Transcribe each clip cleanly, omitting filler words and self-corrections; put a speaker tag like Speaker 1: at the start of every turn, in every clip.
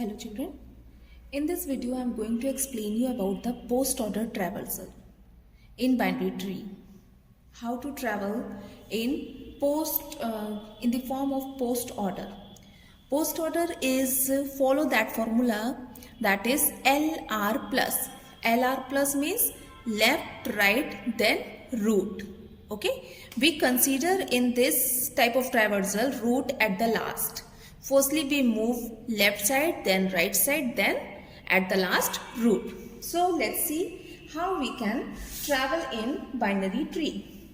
Speaker 1: Hello children, in this video I am going to explain you about the post order traversal in binary tree. How to travel in in the form of post order. Post order is follow that formula, that is LR plus. LR plus means left, right, then root. Okay, we consider in this type of traversal root at the last. Firstly we move left side, then right side, then at the last root. So let's see how we can travel in binary tree.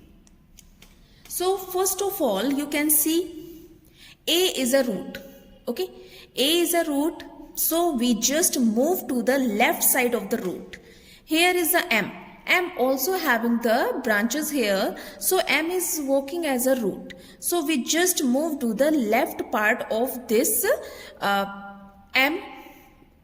Speaker 1: So first of all you can see A is a root. Okay, A is a root, so we just move to the left side of the root. Here is the M. M also having the branches here, so M is working as a root. So we just move to the left part of this M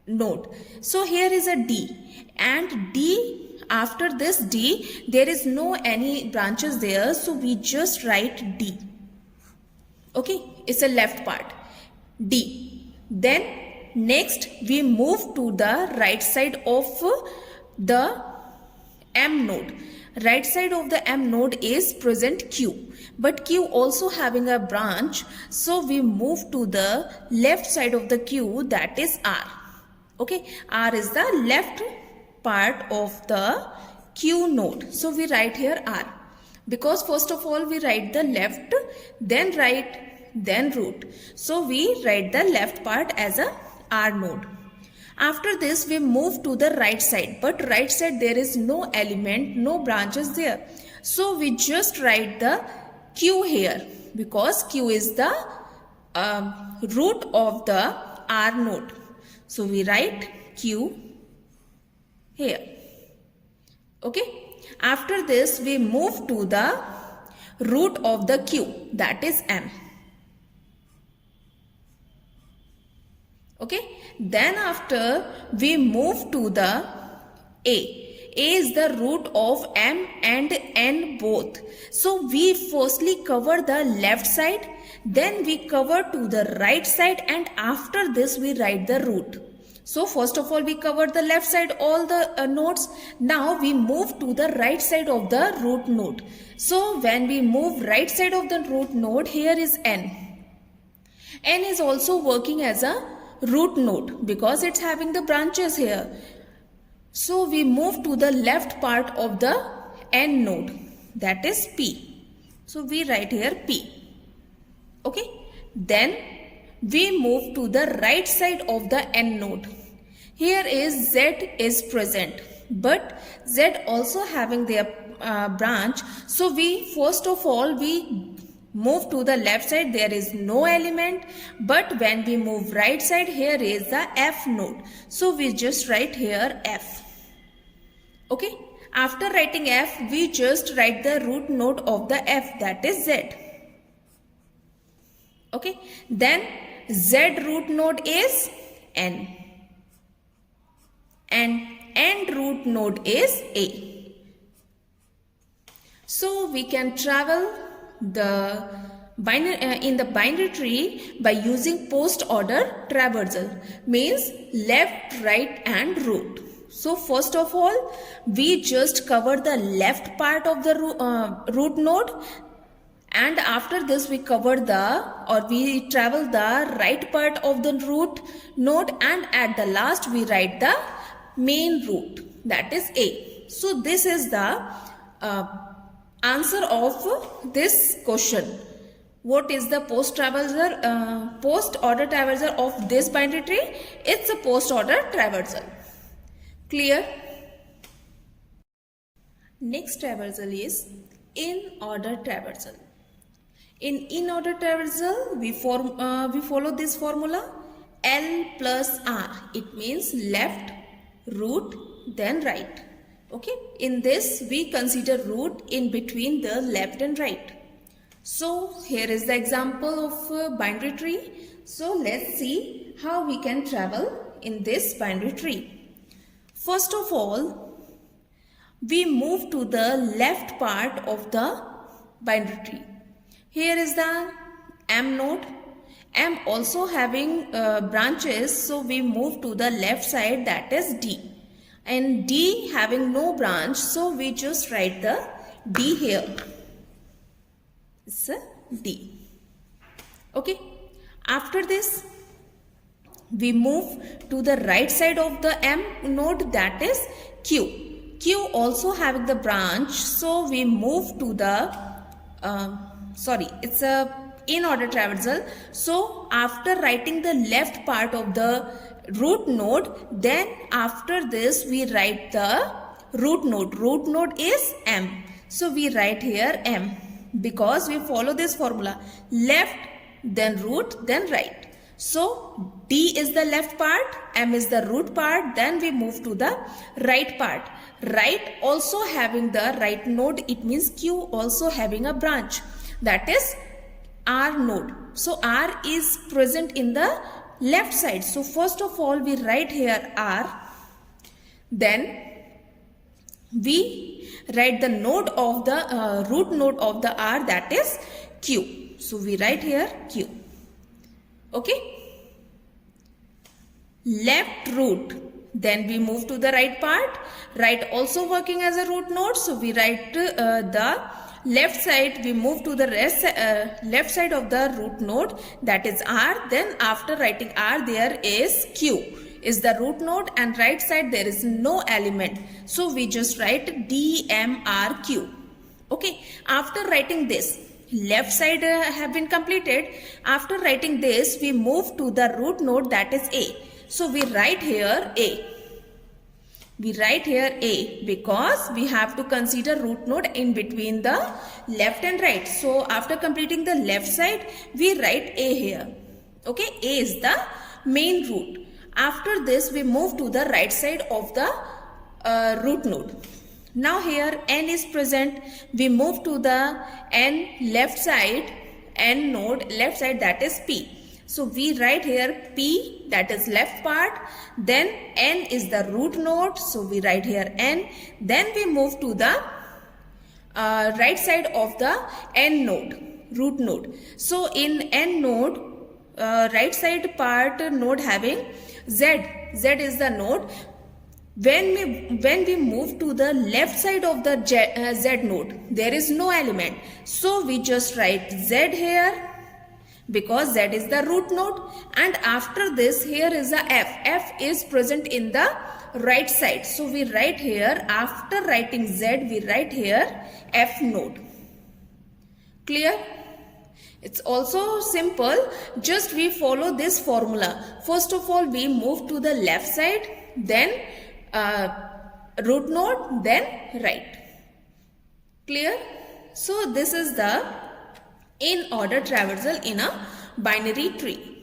Speaker 1: node. So here is a D, and D, after this D there is no any branches there, so we just write D. Okay, it's a left part, D. Then next we move to the right side of the M node. Right side of the M node is present Q, but Q also having a branch, so we move to the left side of the Q, that is R. Okay, R is the left part of the Q node, so we write here R, because first of all we write the left, then right, then root, so we write the left part as a R node. After this we move to the right side, but right side there is no element, no branches there, so we just write the Q here, because Q is the root of the R node, so we write Q here. Okay, after this we move to the root of the Q, that is M. Okay, then after we move to the A. A is the root of M and N both. So we firstly cover the left side, then we cover to the right side, and after this we write the root. So first of all we cover the left side all the nodes. Now we move to the right side of the root node. So when we move right side of the root node, here is N. N is also working as a root node because it's having the branches here. So we move to the left part of the N node, that is P. So we write here P. Okay, then we move to the right side of the N node. Here is Z is present, but Z also having their branch. So we first of all we move to the left side, there is no element, but when we move right side, here is the F node, so we just write here F. Okay, after writing F we just write the root node of the F, that is Z. Okay, then Z root node is N and N root node is A. So we can travel the in the binary tree by using post order traversal, means left, right and root. So first of all we just cover the left part of the root node, and after this we cover we travel the right part of the root node, and at the last we write the main root, that is A. So this is the answer of this question. What is the post order traversal of this binary tree? It's a post order traversal. Clear? Next traversal is in order traversal. In order traversal we follow this formula L plus R. It means left, root, then right. Okay, in this we consider root in between the left and right. So here is the example of binary tree. So let's see how we can travel in this binary tree. First of all we move to the left part of the binary tree. Here is the M node. M also having branches, so we move to the left side, that is D. And D having no branch, so we just write the D here. It's a D. Okay. After this, we move to the right side of the M node, that is Q. Q also having the branch, so we move to the it's a in order traversal. So after writing the left part of the root node, then after this we write the root node. Root node is M. So we write here M because we follow this formula: left, then root, then right. So D is the left part, M is the root part, then we move to the right part. Right also having the right node, it means Q also having a branch, that is R node. So R is present in the left side. So first of all we write here R, then we write the node of the root node of the R, that is Q. So we write here Q. Okay. Left root, then we move to the right part. Right also working as a root node, so we write the left side, we move to the left side of the root node, that is R. Then after writing R, there is Q is the root node, and right side there is no element, so we just write D M R Q. Okay. After writing this, left side have been completed. After writing this, we move to the root node, that is A. So we write here A. We write here A because we have to consider root node in between the left and right. So after completing the left side, we write A here. Okay, A is the main root. After this, we move to the right side of the root node. Now here N is present. We move to the N left side, N node left side, that is P. So we write here P, that is left part, then N is the root node, so we write here N, then we move to the right side of the N node, root node. So in N node, right side part node having Z, Z is the node. When we move to the left side of the Z node, there is no element, so we just write Z here, because Z is the root node, and after this here is a F. F is present in the right side, so we write here, after writing Z, we write here F node. Clear? It's also simple, just we follow this formula. First of all, we move to the left side, then root node, then right. Clear? So this is the in order traversal in a binary tree.